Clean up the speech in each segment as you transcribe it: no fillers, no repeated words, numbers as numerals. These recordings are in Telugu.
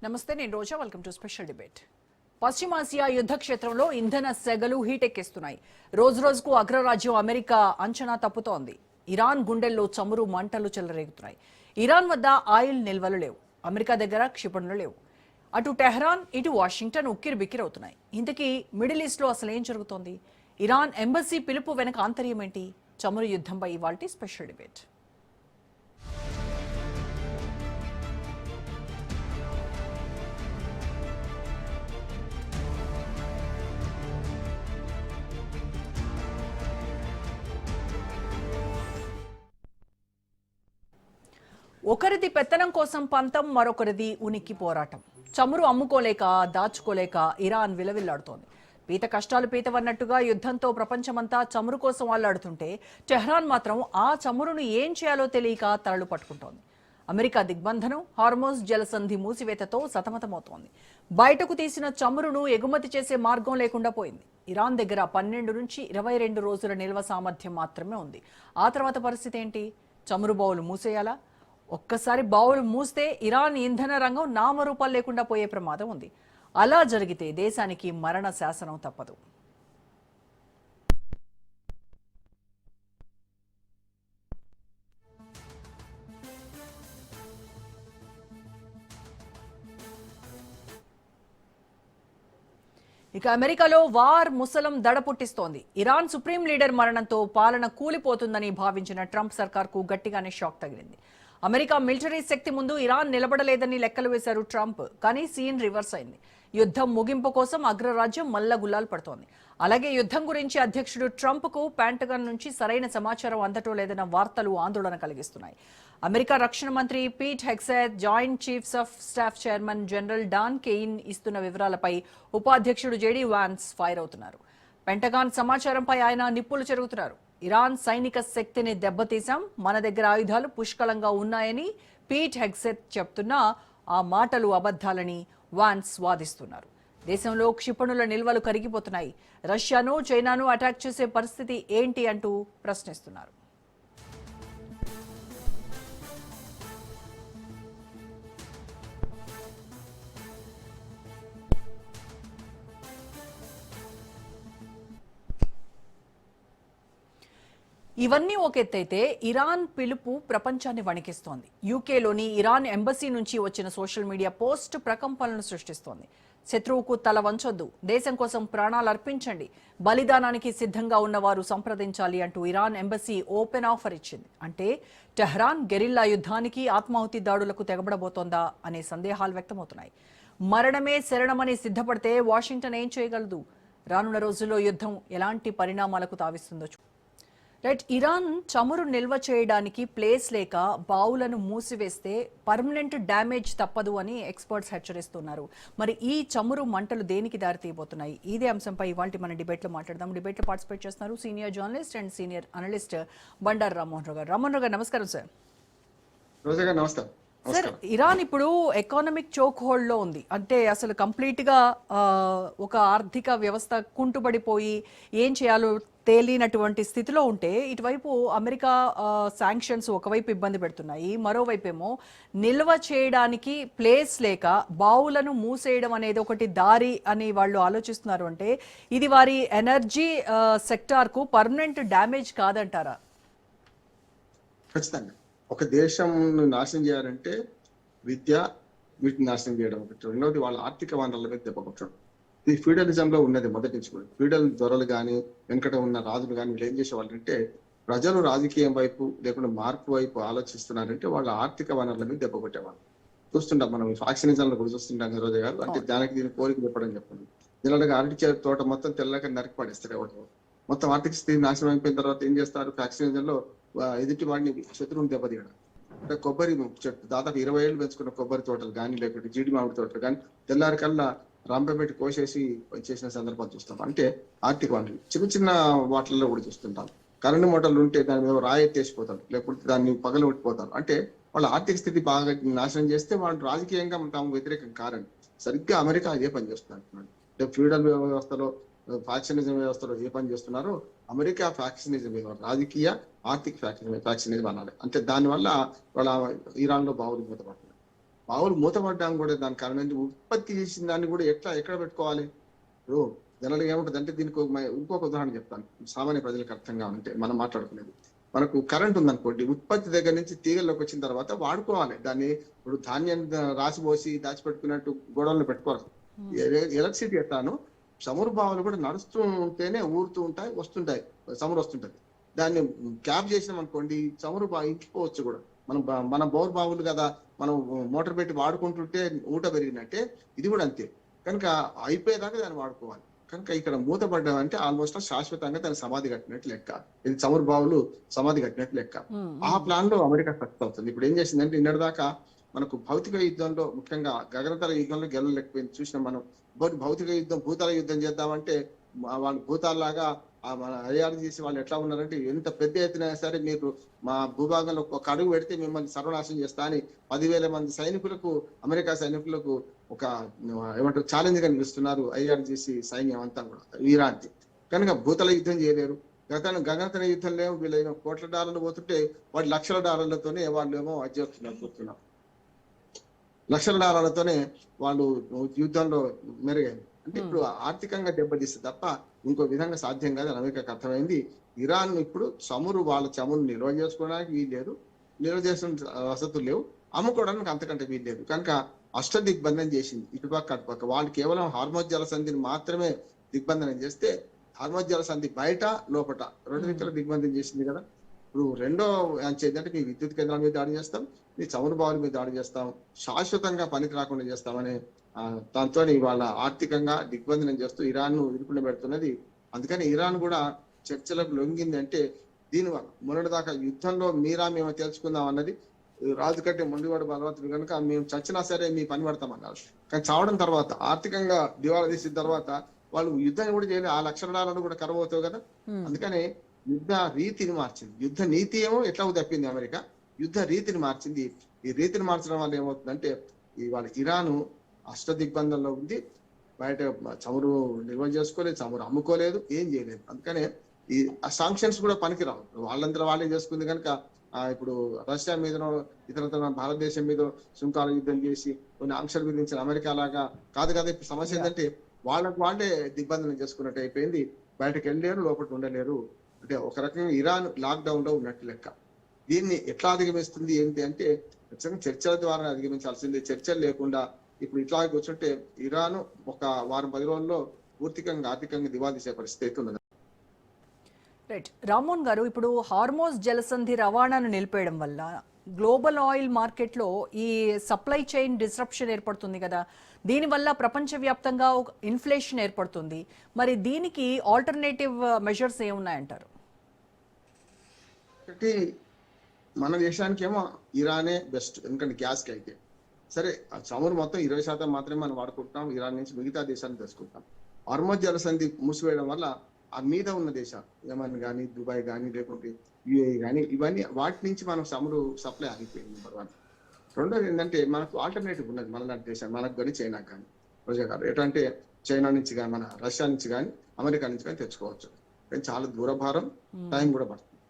నమస్తే, నేను Roja. Welcome to special debate. పశ్చిమాసియా యుద్ధ క్షేత్రంలో ఇంధన సెగలు హీటెక్కిస్తున్నాయి. రోజు రోజుకు అగ్రరాజ్యం అమెరికా అంచనా తప్పుతోంది. ఇరాన్ గుండెల్లో చమురు మంటలు చెలరేగుతున్నాయి. ఇరాన్ వద్ద ఆయిల్ నిల్వలు లేవు. అమెరికా దగ్గర క్షిపణులు లేవు. అటు టెహ్రాన్, ఇటు వాషింగ్టన్ ఉక్కిరిబిక్కిరవుతున్నాయి. ఇంతకీ మిడిల్ ఈస్ట్ లో అసలు ఏం జరుగుతోంది? ఇరాన్ ఎంబసీ పిలుపు వెనక ఆంతర్యం ఏంటి? చమురు యుద్ధంపై ఇవాల్టి స్పెషల్ డిబేట్. ఒకరిది పెత్తనం కోసం పంతం, మరొకరిది ఉనికి పోరాటం. చమురు అమ్ముకోలేక, దాచుకోలేక ఇరాన్ విలవిల్లాడుతోంది. పీత కష్టాలు పీతవన్నట్టుగా యుద్ధంతో ప్రపంచమంతా చమురు కోసం అల్లాడుతుంటే టెహ్రాన్ మాత్రం ఆ చమురును ఏం చేయాలో తెలియక తలలు పట్టుకుంటోంది. అమెరికా దిగ్బంధనం, హార్మోజ్ జలసంధి మూసివేతతో సతమతమవుతోంది. బయటకు తీసిన చమురును ఎగుమతి చేసే మార్గం లేకుండా పోయింది. ఇరాన్ దగ్గర 12 నుంచి 22 రోజుల నిల్వ సామర్థ్యం మాత్రమే ఉంది. ఆ తర్వాత పరిస్థితి ఏంటి? చమురు బావులు మూసేయాలా? ఒక్కసారి బావులు మూస్తే ఇరాన్ ఇంధన రంగం నామరూపాలు లేకుండా పోయే ప్రమాదం ఉంది. అలా జరిగితే దేశానికి మరణ శాసనం తప్పదు. ఇక అమెరికాలో వార్ ముసలం దడ పుట్టిస్తోంది. ఇరాన్ సుప్రీం లీడర్ మరణంతో పాలన కూలిపోతుందని భావించిన ట్రంప్ సర్కార్కు గట్టిగానే షాక్ తగిలింది. అమెరికా మిలిటరీ శక్తి ముందు ఇరాన్ నిలబడలేదని లెక్కలు వేశారు ట్రంప్. కానీ సీన్ రివర్స్ అయింది. యుద్ధం ముగింపు కోసం అగ్రరాజ్యం మల్లగుల్లాలు పడుతోంది. అలాగే యుద్ధం గురించి అధ్యక్షుడు ట్రంప్కు పెంటగాన్ నుంచి సరైన సమాచారం అందటం లేదన్న వార్తలు ఆందోళన కలిగిస్తున్నాయి. అమెరికా రక్షణ మంత్రి Pete Hegseth, Joint Chiefs of Staff Chairman General Dan Caine ఇస్తున్న వివరాలపై ఉపాధ్యక్షుడు జేడీ వాన్స్ ఫైర్ అవుతున్నారు. పెంటగాన్ సమాచారంపై ఆయన నిప్పులు చెరుగుతున్నారు. ఇరాన్ సైనిక శక్తిని దెబ్బతీశాం, మన దగ్గర ఆయుధాలు పుష్కలంగా ఉన్నాయని పీట్ హెగ్సెత్ చెప్తున్నా ఆ మాటలు అబద్ధాలని వాన్స్ వాదిస్తున్నారు. దేశంలో క్షిపణుల నిల్వలు కరిగిపోతున్నాయి. రష్యాను, చైనాను అటాక్ చేసే పరిస్థితి ఏంటి అంటూ ప్రశ్నిస్తున్నారు. ఇవన్నీ ఒక ఎత్తైతే ఇరాన్ పిలుపు ప్రపంచాన్ని వణికిస్తోంది. యూకేలోని ఇరాన్ ఎంబసీ నుంచి వచ్చిన సోషల్ మీడియా పోస్ట్ ప్రకంపనలను సృష్టిస్తోంది. శత్రువుకు తల వంచొద్దు, దేశం కోసం ప్రాణాలు అర్పించండి, బలిదానానికి సిద్ధంగా ఉన్నవారు సంప్రదించాలి అంటూ ఇరాన్ ఎంబసీ ఓపెన్ ఆఫర్ ఇచ్చింది. అంటే టెహ్రాన్ గెరిల్లా యుద్ధానికి, ఆత్మాహుతి దాడులకు తెగబడబోతోందా అనే సందేహాలు వ్యక్తమవుతున్నాయి. మరణమే శరణమని సిద్ధపడితే వాషింగ్టన్ ఏం చేయగలదు? రానున్న రోజుల్లో యుద్ధం ఎలాంటి పరిణామాలకు తావిస్తుందో రైట్. ఇరాన్ చమురు నిల్వ చేయడానికి ప్లేస్ లేక బావులను మూసివేస్తే పర్మనెంట్ డ్యామేజ్ తప్పదు అని ఎక్స్పర్ట్స్ హెచ్చరిస్తున్నారు. మరి ఈ చమురు మంటలు దేనికి దారితీయబోతున్నాయి? ఇదే అంశంపై ఇవాళ మన డిబేట్లో మాట్లాడదాం. డిబేట్లో పార్టిసిపేట్ చేస్తున్నారు senior journalist and senior analyst Bandaru Rammohan Rao garu. Rammohan Rao garu, నమస్కారం సార్. సార్, ఇరాన్ ఇప్పుడు ఎకానమిక్ చోక్ హోల్డ్ లో ఉంది. అంటే అసలు కంప్లీట్ గా ఒక ఆర్థిక వ్యవస్థ కుంటుబడిపోయి ఏం చేయాలో తేలినటువంటి స్థితిలో ఉంటే, ఇటువైపు అమెరికా శాంక్షన్స్ ఒకవైపు ఇబ్బంది పెడుతున్నాయి, మరోవైపు ఏమో నిల్వ చేయడానికి ప్లేస్ లేక బావులను మూసేయడం అనేది ఒకటి దారి అని వాళ్ళు ఆలోచిస్తున్నారు. అంటే ఇది వారి ఎనర్జీ సెక్టార్ కు పర్మనెంట్ డ్యామేజ్ కాదంటారా? ఖచ్చితంగా. ఒక దేశం నాశనం చేయాలంటే విద్య, వీటిని నాశనం చేయడం ఒకటి. రెండవది వాళ్ళ ఆర్థిక వనరుల మీద దెబ్బ కొట్టడం. ఇది ఫ్యూడలిజంలో ఉన్నది మొదటి నుంచి కూడా. ఫ్యూడల్ దొరలు కానీ, వెనకట ఉన్న రాజులు కానీ వీళ్ళు ఏం చేసేవాళ్ళంటే, ప్రజలు రాజకీయం వైపు లేకుండా మార్పు వైపు ఆలోచిస్తున్నారంటే వాళ్ళ ఆర్థిక వనరుల మీద దెబ్బ కొట్టేవాళ్ళు. చూస్తుంటాం మనం ఫ్యాక్షనిజంలో కూడా చూస్తుంటాం రోజు గారు. అంటే దానికి దీని కోరిక చెప్పడం చెప్పండి. దీనిలో అరటి తోట మొత్తం తెల్లగా నరికి పడేస్తారు ఎవరు. మొత్తం ఆర్థిక స్థితి నాశనం అయిపోయిన తర్వాత ఏం చేస్తారు? ఫ్యాక్షనిజంలో ఎదుటి వాడిని, శత్రువుని దెబ్బతీయడం. అంటే కొబ్బరి చెట్టు దాదాపు 20 ఏళ్ళు పెంచుకున్న కొబ్బరి తోటలు కానీ, లేకపోతే జీడి మామిడి తోటలు కానీ తెల్లారి కల్లా రంపబెట్టి కోసేసి చేసిన సందర్భాలు చూస్తాం. అంటే ఆర్థిక వనరులు చిన్న చిన్న వాటిల్లో కూడా చూస్తుంటాం. కరెంటు మోటార్లు ఉంటే దాని మీద రాయి ఎత్తేసిపోతారు, లేకపోతే దాన్ని పగలగొట్టిపోతారు. అంటే వాళ్ళ ఆర్థిక స్థితి బాగా నాశనం చేస్తే వాళ్ళు రాజకీయంగా తాము వ్యతిరేకం కారండి. సరిగ్గా అమెరికా అదే పని చేస్తున్నారు. అంటే ఫ్యూడల్ వ్యవస్థలో, ఫ్యాక్షనిజం వ్యవస్థలో ఏ పని చేస్తున్నారో అమెరికా ఫ్యాక్షనిజం రాజకీయ ఆర్థిక ఫ్యాక్షనిజం అనాలి. అంటే దానివల్ల వాళ్ళ ఇరాన్ లో బావులు మూతపడుతుంది. బావులు మూతపడ్డాం కూడా దాని కారణం ఏంటి? ఉత్పత్తి చేసిన దాన్ని కూడా ఎక్కడ పెట్టుకోవాలి? ఇప్పుడు జనరల్గా ఏముంటుంది అంటే దీనికి ఇంకొక ఉదాహరణ చెప్తాను, సామాన్య ప్రజలకు అర్థంగా ఉంటే మనం మాట్లాడుకునేది. మనకు కరెంట్ ఉందనుకోండి, ఉత్పత్తి దగ్గర నుంచి తీగల్లోకి వచ్చిన తర్వాత వాడుకోవాలి దాన్ని. ఇప్పుడు ధాన్యం రాసిపోసి దాచిపెట్టుకున్నట్టు గోడౌన్లో పెట్టుకోవాలి. ఎలక్ట్రిసిటీ ఎట్లాను చమురు బావులు కూడా నడుస్తూ ఉంటేనే ఊరుతూ ఉంటాయి, వస్తుంటాయి, చమురు వస్తుంటది. దాన్ని క్యాప్ చేసినాం అనుకోండి, చమురు ఇంకిపోవచ్చు కూడా. మన బోర్ బావులు కదా, మనం మోటార్ పెట్టి వాడుకుంటుంటే ఊట పెరిగినట్టే ఇది కూడా అంతే. కనుక అయిపోయేదాకా దాన్ని వాడుకోవాలి. కనుక ఇక్కడ మూతపడ్డామంటే ఆల్మోస్ట్ శాశ్వతంగా దాన్ని సమాధి కట్టినట్టు లెక్క. ఇది చమురు బావులు సమాధి కట్టినట్టు లెక్క. ఆ ప్లాన్ లో అమెరికా సక్సెస్ అవుతుంది. ఇప్పుడు ఏం చేసిందంటే నిన్నటిదాకా మనకు భౌతిక యుద్ధంలో, ముఖ్యంగా గగనతల యుద్ధంలో గెలవలేకపోయింది చూసినాం మనం. భౌతిక యుద్ధం, భూతాల యుద్ధం చేద్దామంటే వాళ్ళు భూతాల్లాగా మన అయ్యారు చేసి వాళ్ళు ఎట్లా ఉన్నారంటే, ఎంత పెద్ద ఎత్తున సరే మీరు మా భూభాగంలో ఒక అడుగు పెడితే మిమ్మల్ని సర్వనాశనం చేస్తా అని 10,000 మంది సైనికులకు, అమెరికా సైనికులకు ఒక ఏమంటారు ఛాలెంజ్ గా నిలుస్తున్నారు ఐఆర్జీసీ సైన్యం అంతా కూడా ఇరాన్కి. కనుక భూతల యుద్ధం చేయలేరు. గగనతల యుద్ధంలో వీళ్ళు కోట్ల డాలర్లు పోతుంటే వాడు లక్షల డాలర్లతోనే వాళ్ళు ఏమో కూర్చున్నారు. లక్షల డాలర్లతోనే వాళ్ళు యుద్ధంలో మెరుగైంది. అంటే ఇప్పుడు ఆర్థికంగా దెబ్బతీస్తే తప్ప ఇంకో విధంగా సాధ్యం కాదని అమెరికాకు అర్థమైంది. ఇరాన్ ఇప్పుడు వాళ్ళ చమురు నిల్వ చేసుకోవడానికి వీల్లేదు, నిల్వ చేసిన వసతులు లేవు, అమ్ముకోవడానికి అంతకంటే వీల్లేదు. కనుక అష్ట దిగ్బంధనం చేసింది ఇటుపక్క అటుపక్క. వాళ్ళు కేవలం హార్మోజ్ జలసంధిని మాత్రమే దిగ్బంధనం చేస్తే, హార్మోజ్ జలసంధి బయట లోపట రెండు దిక్కుల దిగ్బంధనం చేసింది కదా. ఇప్పుడు రెండో ఏంటంటే మీ విద్యుత్ కేంద్రాల మీద దాడి చేస్తాం, మీ చమురు బావుల మీద దాడి చేస్తాం, శాశ్వతంగా పనికి రాకుండా చేస్తామనే దాంతో వాళ్ళ ఆర్థికంగా దిగ్బంధనం చేస్తూ ఇరాన్ ను ఇరుకుని పెడుతున్నది. అందుకని ఇరాన్ కూడా చర్చలకు లొంగింది. అంటే దీనివల్ల మొన్నటిదాకా యుద్ధంలో మేము తెలుసుకుందాం అన్నది, రాజు కంటే ముందువాడు బలవంతుడు కనుక మేము చచ్చినా సరే మీ పని పడతామన్నారు. కానీ చావడం తర్వాత, ఆర్థికంగా దివాళా తీసిన తర్వాత వాళ్ళు యుద్ధాన్ని కూడా చేయలేదు. ఆ లక్షణాలను కూడా కరువు అవుతావు కదా. అందుకని యుద్ధ రీతిని మార్చింది. యుద్ధ నీతి ఏమో ఎట్లా తప్పింది అమెరికా, యుద్ధ రీతిని మార్చింది. ఈ రీతిని మార్చడం వల్ల ఏమవుతుందంటే ఇవాళ ఇరాను అష్ట దిగ్బంధంలో ఉంది. బయట చమురు నిల్వ చేసుకోలేదు, చమురు అమ్ముకోలేదు, ఏం చేయలేదు. అందుకనే ఈ సాంక్షన్స్ కూడా పనికిరావు. వాళ్ళందరూ వాళ్ళే చేసుకుంది కనుక ఇప్పుడు రష్యా మీదనో ఇతర భారతదేశం మీద సుంకాల యుద్ధం చేసి కొన్ని ఆంక్షలు విధించిన అమెరికా లాగా కాదు కదా. ఇప్పుడు సమస్య ఏంటంటే వాళ్ళే దిగ్బంధనం చేసుకున్నట్టు అయిపోయింది. బయటకు వెళ్ళలేరు, లోపల ఉండలేరు. అంటే ఒక రకంగా ఇరాన్ లాక్డౌన్ లో ఉన్నట్టు లెక్క. దీన్ని ఎట్లా అధిగమిస్తుంది ఏంటి అంటే ఖచ్చితంగా చర్చల ద్వారా అధిగమించాల్సింది. చర్చలు లేకుండా ఇప్పుడు ఇట్లా కూర్చుంటే ఇరాన్ ఒక వారం 10 రోజుల్లో పూర్తిగా ఆర్థికంగా దివాళా తీసే పరిస్థితి ఉన్నది. రైట్ రామ్మోహన్ గారు, ఇప్పుడు హార్మోజ్ జలసంధి రవాణాను నిలిపేయడం వల్ల గ్లోబల్ ఆయిల్ మార్కెట్లో ఈ సప్లై చైన్ డిస్రప్షన్ ఏర్పడుతుంది కదా. దీనివల్ల ప్రపంచవ్యాప్తంగా ఒక ఇన్ఫ్లేషన్ ఏర్పడుతుంది. మరి దీనికి ఆల్టర్నేటివ్ మెజర్స్ ఏమున్నాయంటారు? ఒకటి, మన దేశానికి ఏమో ఇరానే బెస్ట్. ఎందుకంటే గ్యాస్కి అయితే సరే ఆ చమురు మొత్తం 20% మాత్రమే మనం వాడుకుంటున్నాం. ఇరాన్ నుంచి మిగతా దేశాన్ని తెచ్చుకుంటాం. హార్మోజ్ జలసంధి మూసివేయడం వల్ల ఆ మీద ఉన్న దేశాలు యమన్ కానీ, దుబాయ్ కానీ, లేకుంటే యుఏఈ కానీ, ఇవన్నీ వాటి నుంచి మనం చమురు సప్లై ఆగిపోయింది. నెంబర్ 1. రెండోది ఏంటంటే మనకు ఆల్టర్నేటివ్ ఉన్నది మన దేశం, మనకు కానీ చైనాకు కానీ. ప్రజలు ఎటంటే చైనా నుంచి కానీ, మన రష్యా నుంచి కానీ, అమెరికా నుంచి కానీ తెచ్చుకోవచ్చు. కానీ చాలా దూరభారం, టైం కూడా పడుతుంది.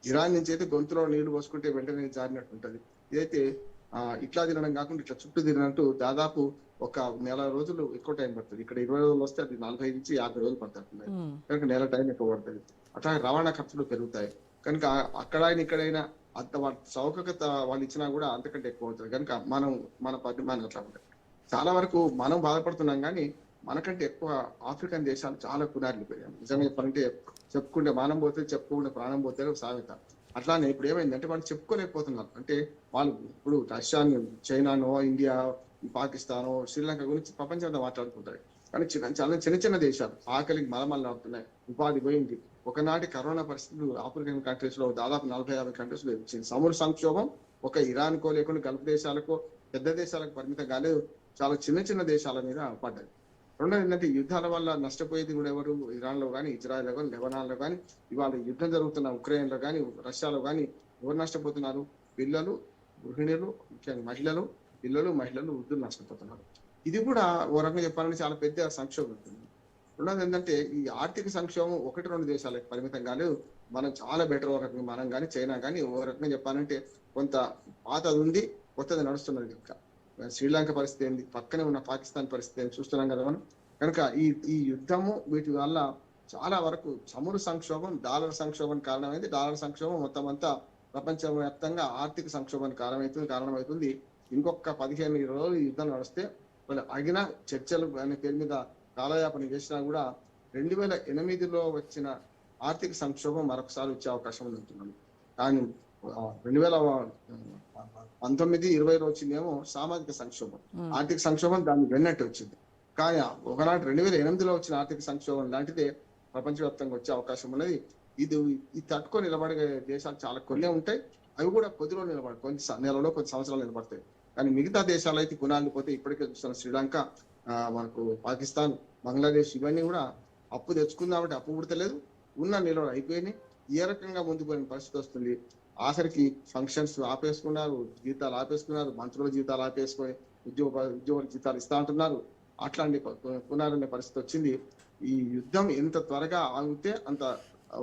ఇరాన్ నుంచి అయితే గొంతులో నీళ్లు పోసుకుంటే వెంటనే జారినట్టు ఉంటుంది. ఇదైతే ఇట్లా తినడం కాకుండా ఇట్లా చుట్టూ తిరిగినట్టు దాదాపు ఒక నెల రోజులు ఎక్కువ టైం పడుతుంది. ఇక్కడ 20 రోజులు వస్తే అది 45 నుంచి 50 రోజులు పడుతుంది. కనుక నెల టైం ఎక్కువ పడుతుంది. అట్లా రవాణా ఖర్చులు పెరుగుతాయి. కనుక అక్కడైనా ఇక్కడైనా అంత సౌకర్యత వాళ్ళు ఇచ్చినా కూడా అంతకంటే ఎక్కువ అవుతుంది. కనుక మన పరిమాణం అట్లా ఉంటుంది. చాలా వరకు మనం బాధపడుతున్నాం కానీ మనకంటే ఎక్కువ ఆఫ్రికన్ దేశాలు చాలా కునారిపోయాం. నిజంగా చెప్పాలంటే చెప్పుకుంటే మానం పోతే, చెప్పుకుంటే ప్రాణం పోతే సామెత. అట్లానే ఇప్పుడు ఏమైందంటే వాళ్ళు చెప్పుకోలేకపోతున్నారు. అంటే వాళ్ళు ఇప్పుడు రష్యాను, చైనానో, ఇండియా, పాకిస్తానో, శ్రీలంక గురించి ప్రపంచంతో మాట్లాడుకుంటారు. కానీ చాలా చిన్న దేశాలు ఆకలికి మలమల్లాడుతున్నాయి, ఉపాధి పోయింది. ఒకనాటి కరోనా పరిస్థితులు ఆఫ్రికన్ కంట్రీస్ లో దాదాపు 40-50 కంట్రీస్ లో వచ్చింది. సముద్ర సంక్షోభం ఒక ఇరాన్కో లేకుండా గల్ఫ్ దేశాలకో పెద్ద దేశాలకు పరిమితం కాలేదు, చాలా చిన్న దేశాల మీద పడ్డది. రెండోది ఏంటంటే యుద్ధాల వల్ల నష్టపోయేది కూడా ఎవరు? ఇరాన్ లో కానీ, ఇజ్రాయెల్ లో కానీ, లెబనాన్ లో కానీ, ఇవాళ యుద్ధం జరుగుతున్న ఉక్రెయిన్ లో కానీ, రష్యాలో కానీ ఎవరు నష్టపోతున్నారు? పిల్లలు, గృహిణులు, ముఖ్యంగా మహిళలు, వృద్ధులు నష్టపోతున్నారు. ఇది కూడా ఓ రకంగా చెప్పాలంటే చాలా పెద్ద సంక్షోభం ఉంటుంది. రెండోది ఏంటంటే ఈ ఆర్థిక సంక్షోభం 1-2 దేశాలకు పరిమితం కాలేదు. మనం చాలా బెటర్. ఓ రకంగా మనం కానీ, చైనా కానీ ఓ రకంగా చెప్పాలంటే కొంత పాతది ఉంది, కొత్తది నడుస్తున్నది. ఇంకా శ్రీలంక పరిస్థితి ఏంది, పక్కనే ఉన్న పాకిస్తాన్ పరిస్థితి ఏంది చూస్తున్నాం కదా మనం. కనుక ఈ యుద్ధము వీటి వల్ల చాలా వరకు చమురు సంక్షోభం, డాలర్ సంక్షోభం కారణమైంది. డాలర్ సంక్షోభం మొత్తం అంతా ప్రపంచవ్యాప్తంగా ఆర్థిక సంక్షోభానికి కారణమవుతుంది. ఇంకొక 15-20 రోజులు ఈ యుద్ధం నడిస్తే వాళ్ళు అగిన చర్చలు అనే పేరు మీద కాలయాపన చేసినా కూడా 2008లో వచ్చిన ఆర్థిక సంక్షోభం మరొకసారి వచ్చే అవకాశం ఉంటున్నాను. కానీ 2019-20లో వచ్చిందేమో సామాజిక సంక్షోభం, ఆర్థిక సంక్షోభం దాన్ని వెన్నట్టు వచ్చింది. కానీ ఒకనాటి 2008లో వచ్చిన ఆర్థిక సంక్షోభం లాంటిదే ప్రపంచవ్యాప్తంగా వచ్చే అవకాశం ఉన్నది. ఇది తట్టుకొని నిలబడే దేశాలు చాలా కొన్నే ఉంటాయి. అవి కూడా కొద్దిలో నిలబడతాయి, కొన్ని నెలలో కొన్ని సంవత్సరాలు నిలబడతాయి. కానీ మిగతా దేశాలు అయితే గుణాలు పోతే ఇప్పటికే చూస్తున్న శ్రీలంక, మనకు పాకిస్తాన్, బంగ్లాదేశ్ ఇవన్నీ కూడా అప్పు తెచ్చుకుందామంటే అప్పు పుడతలేదు, ఉన్న నిలవడం అయిపోయినాయి. ఏ రకంగా ముందుకు పోయిన పరిస్థితి వస్తుంది. ఆఖరికి ఫంక్షన్స్ ఆపేసుకున్నారు, జీతాలు ఆపేసుకున్నారు, మంత్రుల జీతాలు ఆపేసుకొని ఉద్యోగుల జీతాలు ఇస్తా అంటున్నారు. అట్లాంటి పునారనే పరిస్థితి వచ్చింది. ఈ యుద్ధం ఎంత త్వరగా ఆగితే అంత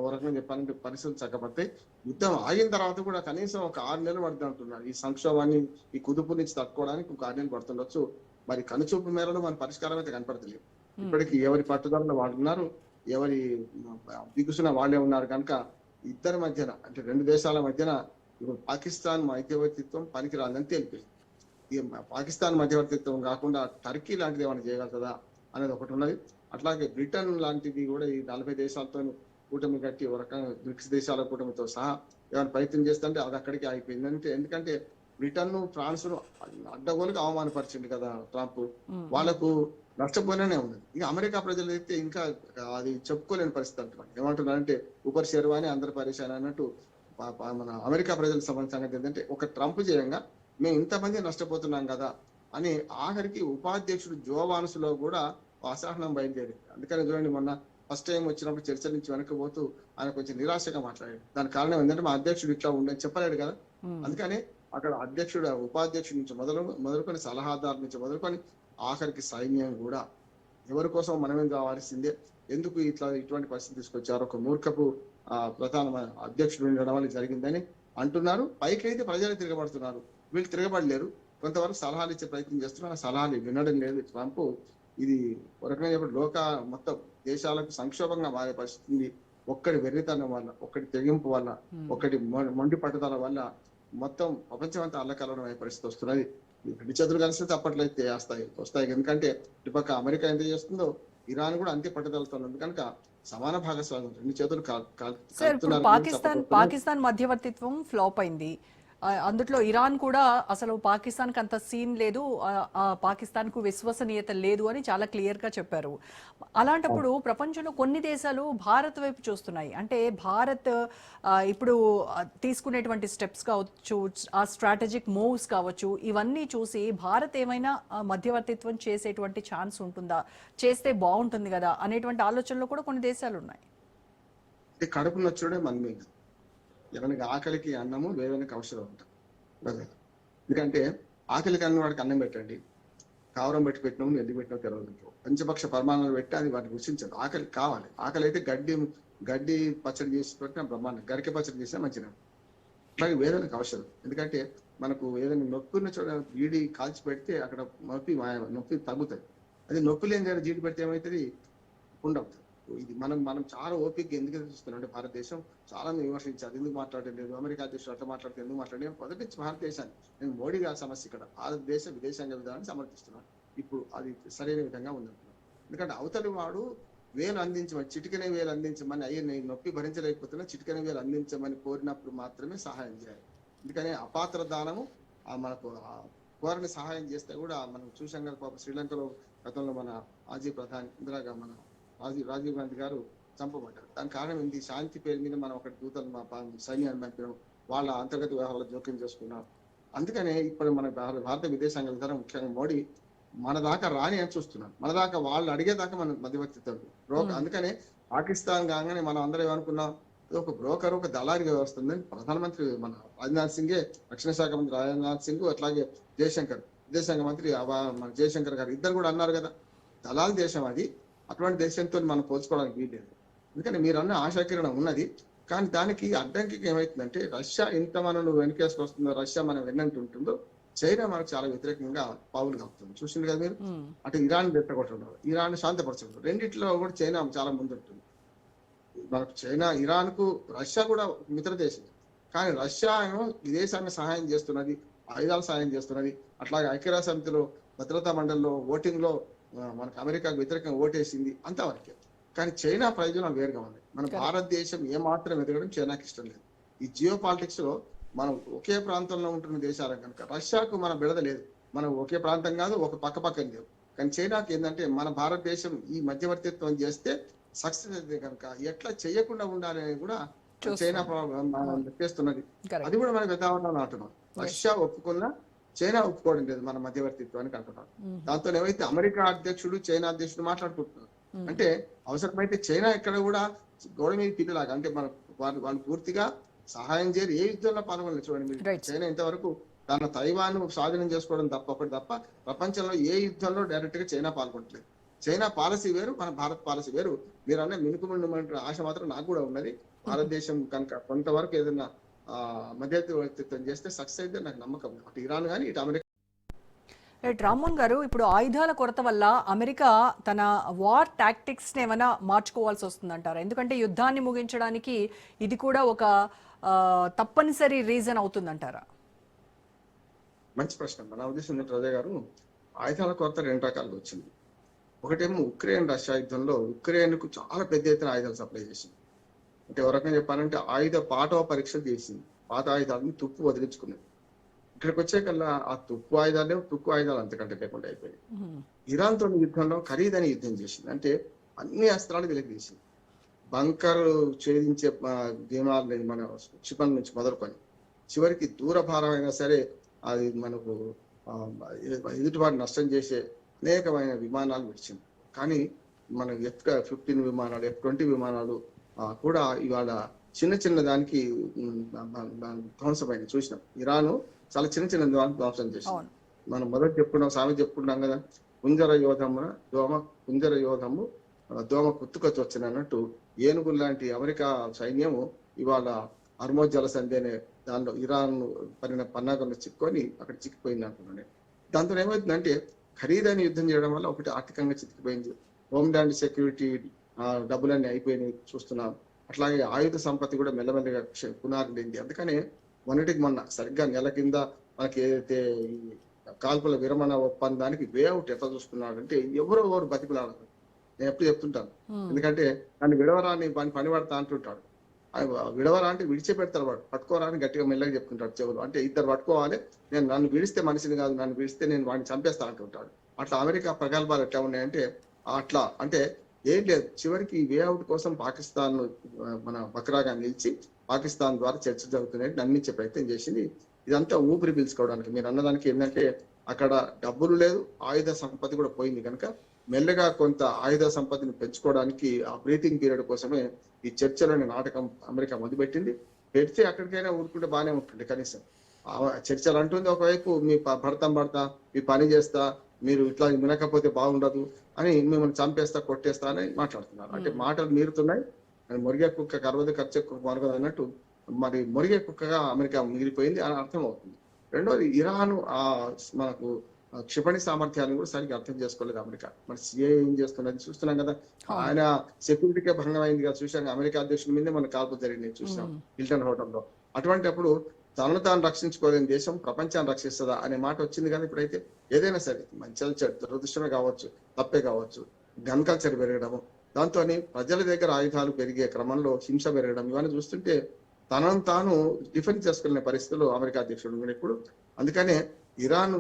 ఓ రకంగా చెప్పాలంటే పరిస్థితులు చక్కబడతాయి. యుద్ధం ఆగిన తర్వాత కూడా కనీసం ఒక 6 నెలలు పడుతూ ఉంటున్నారు. ఈ సంక్షోభాన్ని, ఈ కుదుపు నుంచి తట్టుకోవడానికి ఒక 6 నెలలు పడుతుండొచ్చు. మరి కనుచూపు మేరలో మన పరిష్కారం అయితే కనపడతలేదు. ఇప్పటికీ ఎవరి పట్టుదలలో వాళ్ళు ఉన్నారు, ఎవరి దిగుసున వాళ్ళే ఉన్నారు. కనుక ఇద్దరి మధ్యన, అంటే 2 దేశాల మధ్యన ఇప్పుడు పాకిస్తాన్ మధ్యవర్తిత్వం పనికిరాదని తెలిపింది. ఈ పాకిస్తాన్ మధ్యవర్తిత్వం కాకుండా టర్కీ లాంటిది ఏమైనా చేయగలుగుతుందా అనేది ఒకటి ఉన్నది. అట్లాగే బ్రిటన్ లాంటిది కూడా ఈ 40 దేశాలతో కూటమి కట్టి ఒక రకంగా బ్రిక్స్ దేశాల కూటమితో సహా ఏమైనా ప్రయత్నం చేస్తుంటే అది అక్కడికి ఆగిపోయింది. ఎందుకంటే బ్రిటన్ ఫ్రాన్స్ ను అడ్డగోలుగా అవమానపరిచింది కదా ట్రంప్. వాళ్ళకు నష్టపోయిననే ఉన్నది. ఇక అమెరికా ప్రజలు అయితే ఇంకా అది చెప్పుకోలేని పరిస్థితి అంటున్నారు. ఏమంటున్నారంటే ఉపర్ శర్వాని అందరి పరిశాన్ అన్నట్టు మన అమెరికా ప్రజలకు సంబంధించిన సంగతి ఏంటంటే, ఒక ట్రంప్ చేయంగా మేము ఇంతమంది నష్టపోతున్నాం కదా అని ఆఖరికి ఉపాధ్యక్షుడు జో వాన్స్లో కూడా అసహనం బయలుదేరింది. అందుకని చూడండి, మొన్న ఫస్ట్ టైం వచ్చినప్పుడు చర్చల నుంచి వెనక్కిపోతూ ఆయన కొంచెం నిరాశగా మాట్లాడాడు. దాని కారణం ఏంటంటే మా అధ్యక్షుడు ఇట్లా ఉండని చెప్పలేడు కదా. అందుకని అక్కడ అధ్యక్షుడు, ఉపాధ్యక్షుడి నుంచి మొదలుకొని సలహాదారు నుంచి మొదలుకొని ఆఖరికి సైన్యం కూడా ఎవరి కోసం మనమేం కావాల్సిందే, ఎందుకు ఇటువంటి పరిస్థితి తీసుకొచ్చారు, ఒక మూర్ఖపు ప్రధాన అధ్యక్షుడు ఉండడం వల్ల జరిగిందని అంటున్నారు. పైకి అయితే ప్రజలు తిరగబడుతున్నారు, వీళ్ళు తిరగబడలేరు. కొంతవరకు సలహాలు ఇచ్చే ప్రయత్నం చేస్తున్నారు, సలహాలు వినడం లేదు ట్రంప్. ఇది ఒక రకంగా చెప్పి లోక మొత్తం దేశాలకు సంక్షోభంగా మారే పరిస్థితి. ఒక్కడి వెర్రితనం వల్ల, ఒక్కడి తెగింపు వల్ల, ఒక్కడి మొండి పట్టుదల వల్ల మొత్తం ప్రపంచం అంతా అల్లకల్లోలం అయ్యే పరిస్థితి వస్తున్నది. రెండు చేతులు కలిసి అప్పట్లయితే వస్తాయి. ఎందుకంటే ఇటుపక్క అమెరికా ఎంత చేస్తుందో ఇరాన్ కూడా అంతే పట్టుదలతో ఉంది. కనుక సమాన భాగస్వామ్యం, 2 చేతులు పాకిస్తాన్ మధ్యవర్తిత్వం ఫ్లాప్ అయింది. అందులో ఇరాన్ కూడా అసలు పాకిస్తాన్ కి అంత సీన్ లేదు, పాకిస్తాన్ కు విశ్వసనీయత లేదు అని చాలా క్లియర్ గా చెప్పారు. అలాంటప్పుడు ప్రపంచంలో కొన్ని దేశాలు భారత్ వైపు చూస్తున్నాయి. అంటే భారత్ ఇప్పుడు తీసుకునేటువంటి స్టెప్స్ కావచ్చు, ఆ స్ట్రాటజిక్ మూవ్స్ కావచ్చు, ఇవన్నీ చూసి భారత్ ఏమైనా మధ్యవర్తిత్వం చేసేటువంటి ఛాన్స్ ఉంటుందా, చేస్తే బాగుంటుంది కదా అనేటువంటి ఆలోచనలో కూడా కొన్ని దేశాలు ఉన్నాయి. కడుపు నచ్చుడే మన మీద, ఎవరికి ఆకలికి అన్నము వేదనకి అవసరం ఉంటుంది. ఎందుకంటే ఆకలికి అన్న వాడికి అన్నం పెట్టండి, కావరం పెట్టి పెట్టినాము, ఎందుకు పెట్టినా తెరవదు. పంచపక్ష పరిమాణాలు పెట్టి అది వాటిని రుచించదు. ఆకలికి కావాలి. ఆకలి అయితే గడ్డి పచ్చడి చేసి పెట్టినా బ్రహ్మాండం, గరికె పచ్చడి చేసినా మంచిగా. అలాగే వేదనకు అవసరం. ఎందుకంటే మనకు ఏదైనా నొప్పి ఉన్న చోట జీడి కాల్చి పెడితే అక్కడ నొప్పి తగ్గుతుంది. అది నొప్పి లేని దగ్గర జీడి పెడితే ఏమవుతుంది, ఉండవుతుంది. ఇది మనం చాలా ఓపిక ఎందుకు చూస్తున్నాం అంటే, భారతదేశం చాలా విమర్శించాలి, ఎందుకు మాట్లాడలేదు, అమెరికా అధ్యక్షుడు అట్లా మాట్లాడితే ఎందుకు మాట్లాడలేదు. మొదటి నుంచి భారతదేశాన్ని, నేను మోడీ గారి సమస్య ఇక్కడ భారతదేశ విదేశాంగ విధానాన్ని సమర్థిస్తున్నాను. ఇప్పుడు అది సరైన విధంగా ఉందంటున్నాను. ఎందుకంటే అవతలి వాడు వేలు అందించమని, చిటికనే వేలు అందించమని, అయ్యే నేను నొప్పి భరించలేకపోతున్నా చిటికనే వేలు అందించమని కోరినప్పుడు మాత్రమే సహాయం చేయాలి. ఎందుకని అపాత్ర దానము మనకు కోరని సహాయం చేస్తే కూడా మనం చూసాం కదా. పాప శ్రీలంకలో గతంలో మన మాజీ ప్రధాని మన రాజీవ్ గాంధీ గారు చంపబడ్డారు. దాని కారణం ఏంటి, శాంతి పేరు మీద మనం ఒకటి దూతలు సైన్యాన్ని పంపినాం, వాళ్ళ అంతర్గత వ్యవహారాలు జోక్యం చేసుకున్నాం. అందుకనే ఇప్పుడు మన భారత విదేశాంగ విధానం ముఖ్యంగా మోడీ మన దాకా రాని అని చూస్తున్నాం. మన దాకా వాళ్ళు అడిగేదాకా మన మధ్యవర్తిత్వం అందుకనే పాకిస్తాన్ కాగానే మనం అందరం ఏమనుకున్నాం, ఒక బ్రోకర్, ఒక దళారిగా వస్తుందని ప్రధానమంత్రి మన రాజ్నాథ్ సింగే, రక్షణ శాఖ మంత్రి రాజ్నాథ్ సింగ్, అట్లాగే జయశంకర్ విదేశాంగ మంత్రి మన జయశంకర్ గారు ఇద్దరు కూడా అన్నారు కదా, దళాల దేశం అది, అటువంటి దేశంతో మనం పోల్చుకోవడానికి వీల్లేదు. ఎందుకంటే మీరు అన్న ఆశాకిరణం ఉన్నది. కానీ దానికి అడ్డంకి ఏమవుతుందంటే, రష్యా ఇంత మనం వెనకేసుకు వస్తుందో, రష్యా మనం వెన్నంటుంటుందో, చైనా మనకు చాలా వ్యతిరేకంగా పావులు కలుపుతుంది. చూసింది కదా మీరు. ఉమ్, అటు ఇరాన్ రెచ్చగొట్టడం, ఇరాన్ శాంతపరచడం, రెండిట్లో కూడా చైనా చాలా ముందుంటుంది. మనకు చైనా, ఇరాన్ కు రష్యా కూడా మిత్ర దేశం. కానీ రష్యా ఏమో విదేశాంగ సహాయం చేస్తున్నది, ఆయుధాల సహాయం చేస్తున్నది. అట్లాగే ఐక్యరాజ్య సమితిలో భద్రతా మండలిలో ఓటింగ్ లో మనకు అమెరికాకు వ్యతిరేకంగా ఓటేసింది, అంతవరకే. కానీ చైనా ప్రయోజనాలు వేరుగా ఉన్నాయి. మన Correct. భారతదేశం ఏమాత్రం ఎదగడం చైనాకి ఇష్టం లేదు. ఈ జియో పాలిటిక్స్ లో మనం ఒకే ప్రాంతంలో ఉంటున్న దేశాలు కనుక రష్యాకు మన బిడద లేదు. మనం ఒకే ప్రాంతం కాదు, ఒక పక్క పక్కన లేవు. కానీ చైనాకి ఏంటంటే మన భారతదేశం ఈ మధ్యవర్తిత్వం చేస్తే సక్సెస్ అయితే కనుక ఎట్లా చేయకుండా ఉండాలని కూడా చైనా చేస్తున్నది. correct. అది కూడా మనకు యథావరణం అంటున్నాం. రష్యా ఒప్పుకున్నా చైనా ఒప్పుకోవడం లేదు మన మధ్యవర్తిత్వానికి అంటున్నారు. ఉమ్, దాంతో ఏమైతే అమెరికా అధ్యక్షుడు చైనా అధ్యక్షుడు మాట్లాడుకుంటున్నారు. ఉమ్, అంటే అవసరమైతే చైనా ఇక్కడ కూడా గోడ మీద పిల్లలాగా, అంటే మన వాళ్ళు పూర్తిగా సహాయం చేయరు, ఏ యుద్ధంలో పాల్గొనలేదు. చూడండి మీరు, Right. చైనా ఇంతవరకు తన తైవాన్ స్వాధీనం చేసుకోవడం ఒకటి తప్ప ప్రపంచంలో ఏ యుద్ధంలో డైరెక్ట్ గా చైనా పాల్గొనట్లేదు. చైనా పాలసీ వేరు, మన భారత్ పాలసీ వేరు. మీరు అన్న మినుకుమండి ఆశ మాత్రం నాకు కూడా ఉన్నది. భారతదేశం కనుక కొంతవరకు ఏదైనా మధ్యవర్తిత్వం చేస్తే సక్సెస్ అయితే నాకు నమ్మకం. అటు ఇరాన్ కానీ ఇటు అమెరికా. రైట్ రామ్మోహన్ గారు, ఇప్పుడు ఆయుధాల కొరత వల్ల అమెరికా తన వార్ టాక్టిక్స్ ని ఏమైనా మార్చుకోవాల్సి వస్తుందంటారా? ఎందుకంటే యుద్ధాన్ని ముగించడానికి ఇది కూడా ఒక తప్పనిసరి రీజన్ అవుతుందంటారా? మంచి ప్రశ్న. నా ఉద్దేశం ఏంటంటే రాజా గారు, ఆయుధాల కొరత రెండు రకాలుగా వచ్చింది. ఒకటేమో ఉక్రెయిన్ రష్యా యుద్ధంలో ఉక్రెయిన్ కు చాలా పెద్ద ఎత్తున ఆయుధాలు సప్లై చేసింది. అంటే ఒక రకంగా చెప్పాలంటే ఆయుధ పాఠవ పరీక్షలు చేసింది. పాత ఆయుధాలను తుప్పు వదిలించుకున్నది. ఇక్కడికి వచ్చే కల్లా ఆ తుప్పు ఆయుధాలే తుక్కు ఆయుధాలు అంతకంటే లేకుండా అయిపోయాయి. ఉమ్, ఇరాన్ తో యుద్ధంలో ఖరీదైన యుద్ధం చేసింది. అంటే అన్ని అస్త్రాలు వెలికి తీసింది. బంకర్ ఛేదించే విమానాలు, మన క్షిపణి నుంచి మొదలుకొని చివరికి దూరభారం అయినా సరే అది మనకు ఎదుటివాడిని నష్టం చేసే అనేకమైన విమానాలు విడిచింది. కానీ మన F-15 విమానాలు, F-20 విమానాలు కూడా ఇవాళ చిన్న చిన్న దానికి ధ్వంసమైన చూసినాం. ఇరాను చాలా చిన్న చిన్న దానికి ధ్వంసం చేసింది. మనం మొదటి చెప్పుకున్నాం కదా, కుంజర యోధము దోమ కుత్తుకొచ్చి వచ్చిన అన్నట్టు ఏనుగులు లాంటి అమెరికా సైన్యము ఇవాళ హర్మోజ్ జలసంధి అనే దానిలో ఇరాన్ పన్నాగంలో చిక్కుకొని అక్కడ చిక్కిపోయింది అంటున్నాను. దాంతో ఏమవుతుందంటే ఖరీదైన యుద్ధం చేయడం వల్ల ఒకటి ఆర్థికంగా చిక్కిపోయింది, హోమ్లాండ్ సెక్యూరిటీ డబ్బులన్నీ అయిపోయినాయి చూస్తున్నాం. అట్లాగే ఆయుధ సంపత్తి కూడా మెల్లమెల్లగా పునారుంది. అందుకనే మొన్నటికి మొన్న సరిగ్గా నెల కింద మనకి ఏదైతే ఈ కాల్పుల విరమణ ఒప్పందానికి వేఅవుట్ ఎట్లా చూస్తున్నాడు అంటే ఎవరు బతికులాడదు. నేను ఎప్పుడు చెప్తుంటాను, ఎందుకంటే నన్ను విడవరాని పని పడతా అంటుంటాడు. విడవరా అంటే విడిచిపెడతాడు వాడు, పట్టుకోరా అని గట్టిగా మెల్లగా చెప్తుంటాడు చెవులు. అంటే ఇద్దరు పట్టుకోవాలి, నన్ను విడిస్తే మనిషిని కాదు, నన్ను విడిస్తే నేను వాడిని చంపేస్తా అంటుంటాడు. అట్లా అమెరికా ప్రగల్భాలు ఎట్లా ఉన్నాయంటే అట్లా అంటే ఏం లేదు. చివరికి ఈ వేఅవుట్ కోసం పాకిస్తాన్ మన బక్రాగా నిలిచి పాకిస్తాన్ ద్వారా చర్చ జరుగుతున్నాయి నమ్మించే ప్రయత్నం చేసింది. ఇదంతా ఊపిరి పీల్చుకోవడానికి. మీరు అన్నదానికి ఏంటంటే అక్కడ డబ్బులు లేదు, ఆయుధ సంపత్తి కూడా పోయింది కనుక మెల్లగా కొంత ఆయుధ సంపత్తిని పెంచుకోవడానికి ఆ బ్రీతింగ్ పీరియడ్ కోసమే ఈ చర్చలోని నాటకం అమెరికా మొదలుపెట్టింది. పెడితే అక్కడికైనా ఊరుకుంటే బాగానే ఉంటుంది. కనీసం చర్చలు అంటుంది ఒకవైపు, మీ భర్త మీ పని చేస్తా, మీరు ఇట్లా వినకపోతే బాగుండదు అని మిమ్మల్ని చంపేస్తా కొట్టేస్తా అని మాట్లాడుతున్నారు. అంటే మాటలు మీరుతున్నాయి. మొరిగే కుక్క కరవదు, ఖర్చు మొరగదు అన్నట్టు మరి మొరిగే కుక్కగా అమెరికా మిగిలిపోయింది అని అర్థం అవుతుంది. రెండోది ఇరాన్ మనకు క్షిపణి సామర్థ్యాన్ని కూడా సరిగ్గా అర్థం చేసుకోలేదు అమెరికా. మరి సిఐ ఏం చేస్తున్నది చూస్తున్నాం కదా. ఆయన సెక్యూరిటీకే భంగం అయింది కదా, చూసాం. అమెరికా అధ్యక్షుడి మీదే మన కాల్పులు జరిగింది చూసాం హిల్టన్ హోటల్లో. అటువంటి అప్పుడు తనను తాను రక్షించుకోలేని దేశం ప్రపంచాన్ని రక్షిస్తుందా అనే మాట వచ్చింది కదా. ఇప్పుడైతే ఏదైనా సరే మంచి దురదృష్టమే కావచ్చు, తప్పే కావచ్చు, గన్ కల్చర్ పెరగడము, దాంతో ప్రజల దగ్గర ఆయుధాలు పెరిగే క్రమంలో హింస పెరగడం, ఇవన్నీ చూస్తుంటే తనను తాను డిఫెండ్ చేసుకునే పరిస్థితుల్లో అమెరికా అధ్యక్షుడు ఉన్నాడు ఇప్పుడు. అందుకనే ఇరాన్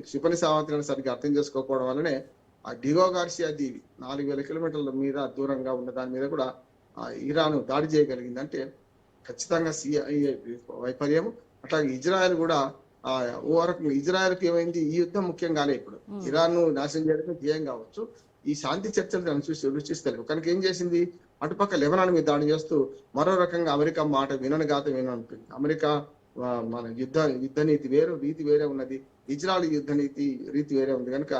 క్షిపణి సామర్థ్యాన్ని సరిగ్గా అర్థం చేసుకోకపోవడం వల్లనే ఆ డిగో గార్సియా దీవి 4000 కిలోమీటర్ల మీద దూరంగా ఉన్న దాని మీద కూడా ఇరాన్ దాడి చేయగలిగింది. అంటే ఖచ్చితంగా సిఐఏ వైఫల్యం. అట్లాగే ఇజ్రాయెల్ కూడా ఓ రకంగా ఇజ్రాయెల్కి ఏమైంది, ఈ యుద్ధం ముఖ్యం కాలే ఇప్పుడు. ఇరాన్ ను నాశనం చేయడమే ధ్యేయం కావచ్చు, ఈ శాంతి చర్చలు దాన్ని రుచిస్తలేవు కనుక ఏం చేసింది, అటుపక్క లెబనాన్ మీద దాడి చేస్తూ మరో రకంగా అమెరికా మాట విననుంటుంది. అమెరికా మన యుద్ధ నీతి వేరు, రీతి వేరే ఉన్నది. ఇజ్రాయెల్ యుద్ధ నీతి రీతి వేరే ఉంది కనుక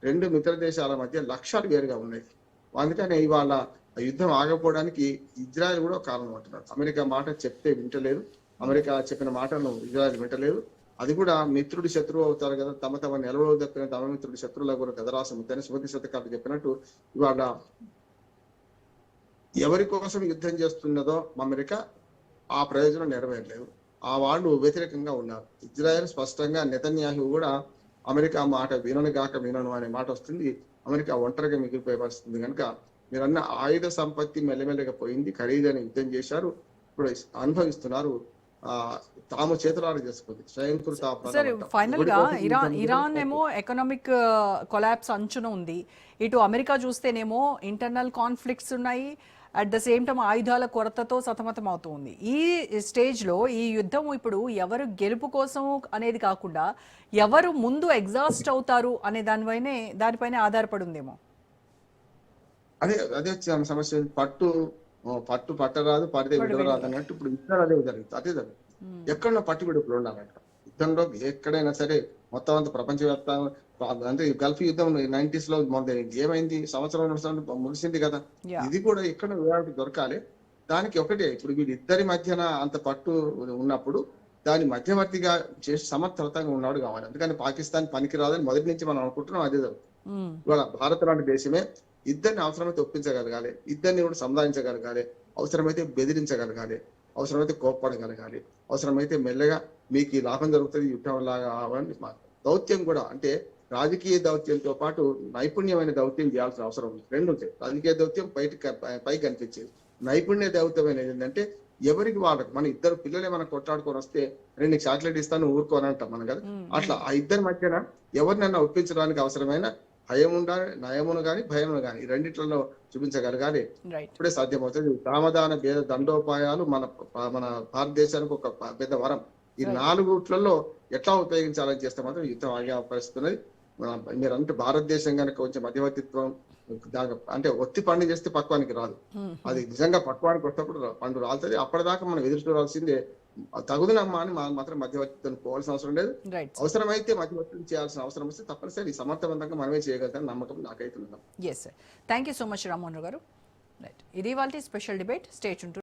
రెండు మిత్ర దేశాల మధ్య లక్ష్యాలు వేరుగా ఉన్నాయి. అందుకనే ఇవాళ యుద్ధం ఆగపోవడానికి ఇజ్రాయెల్ కూడా కారణం అంటున్నారు. అమెరికా మాట చెప్తే వింటలేదు, అమెరికా చెప్పిన మాటను ఇజ్రాయెల్ వింటలేదు. అది కూడా మిత్రుడి శత్రువు అవుతారు కదా, తమ నిలవలో తప్పిన తమ మిత్రుడి శత్రువుల కూడా గదరాసముద్దని సుమతి శతకాలు చెప్పినట్టు ఇవాళ ఎవరి కోసం యుద్ధం చేస్తున్నదో అమెరికా ఆ ప్రయోజనం నెరవేరలేదు. ఆ వాళ్ళు వ్యతిరేకంగా ఉన్నారు. ఇజ్రాయెల్ స్పష్టంగా నెతన్యాహు కూడా అమెరికా మాట వినను అనే మాట వస్తుంది. అమెరికా ఒంటరిగా మిగిలిపోయే పరిస్థితుంది. కనుక మీరన్న ఆయుధ సంపత్తి మెల్లమెల్లగా పోయింది. ఖరీదైన యుద్ధం చేశారు, ఇప్పుడు అనుభవిస్తున్నారు. తాము చేతులారా చేసుకుంది స్వయంకృత సరే, ఫైనల్ గా ఇరాన్ ఏమో ఎకనామిక్ కొలాప్స్ అంచున ఉంది, ఇటు అమెరికా చూస్తేనేమో ఇంటర్నల్ కాన్ఫ్లిక్ట్స్ ఉన్నాయి, అట్ ద సేమ్ టైం ఆయుధాల కొరతతో సతమతం అవుతుంది. ఈ స్టేజ్ లో ఈ యుద్ధం ఇప్పుడు ఎవరు గెలుపు కోసం అనేది కాకుండా ఎవరు ముందు ఎగ్జాస్ట్ అవుతారు అనే దానిపైనే ఆధారపడి ఉందేమో. అదే సమస్య. పట్టరాదు పడితే విడవరాదు అన్నట్టు ఇప్పుడు యుద్ధాలు అదే జరుగుతుంది. ఎక్కడో పట్టు విడుపులు ఉండాలంట యుద్ధంలో. ఎక్కడైనా సరే మొత్తం అంతా ప్రపంచవ్యాప్తంగా అంటే గల్ఫ్ యుద్ధం 90s లో ఏమైంది, సంవత్సరం ముగిసింది కదా. ఇది కూడా ఎక్కడ విరాట్ దొరకాలి. దానికి ఒకటే, ఇప్పుడు వీళ్ళిద్దరి మధ్యన అంత పట్టు ఉన్నప్పుడు దాని మధ్యవర్తిగా చేసి సమర్థవంతంగా ఉన్నాడు కావాలి. అందుకని పాకిస్తాన్ పనికి రాదని మొదటి నుంచి మనం అనుకుంటున్నాం. అదే ఇవాళ భారత్ లాంటి దేశమే ఇద్దరిని అవసరమైతే ఒప్పించగలగాలి, ఇద్దరిని కూడా సంధానించగలగాలి, అవసరమైతే బెదిరించగలగాలి, అవసరమైతే కోప్పడగలగాలి, అవసరమైతే మెల్లగా మీకు ఈ లాభం జరుగుతుంది యుద్ధం లాగా దౌత్యం కూడా. అంటే రాజకీయ దౌత్యంతో పాటు నైపుణ్యమైన దౌత్యం చేయాల్సిన అవసరం ఉంది. రెండు ఉంటాయి. రాజకీయ దౌత్యం పైకి కనిపించేది, నైపుణ్య దౌత్యం అనేది ఏంటంటే ఎవరికి వాళ్ళకి. మన ఇద్దరు పిల్లలే మనం కొట్లాడుకొని వస్తే నీకు చాక్లెట్ ఇస్తాను ఊరుకోని అంటాం మనం కదా. అట్లా ఆ ఇద్దరి మధ్యన ఎవరినైనా ఒప్పించడానికి అవసరమైన భయం ఉండాలి, నయమును గాని భయమును గాని ఈ రెండిట్లలో చూపించగలగాలి. ఇప్పుడే సాధ్యమవుతుంది. సామధాన భేద దండోపాయాలు మన భారతదేశానికి ఒక పెద్ద వరం. ఈ నాలుగుట్లలో ఎట్లా ఉపయోగించాలని చేస్తే మాత్రం యుద్ధం ఆగే పరిస్థితున్నది. మీరంటే భారతదేశం కనుక కొంచెం మధ్యవర్తిత్వం అంటే ఒత్తి పండు చేస్తే పక్వానికి రాదు. అది నిజంగా పక్వానికి వస్తేప్పుడు పండు రాలుతుంది. అప్పటిదాకా మనం ఎదురు చూడాల్సిందే. తగుదనమ్మా అని మాత్రం మధ్యవర్తిత్వం పోవాల్సిన అవసరం లేదు. అవసరమైతే మధ్యవర్తిత్వం చేయాల్సిన అవసరం వస్తే తప్పనిసరి సమర్థవంతంగా మనమే చేయగలుగుతాం నమ్మకం నాకైతే ఉందాం. Thank you so much Rammohan Rao garu. ఇది వాళ్ళ స్పెషల్ డిబేట్. Stay tuned.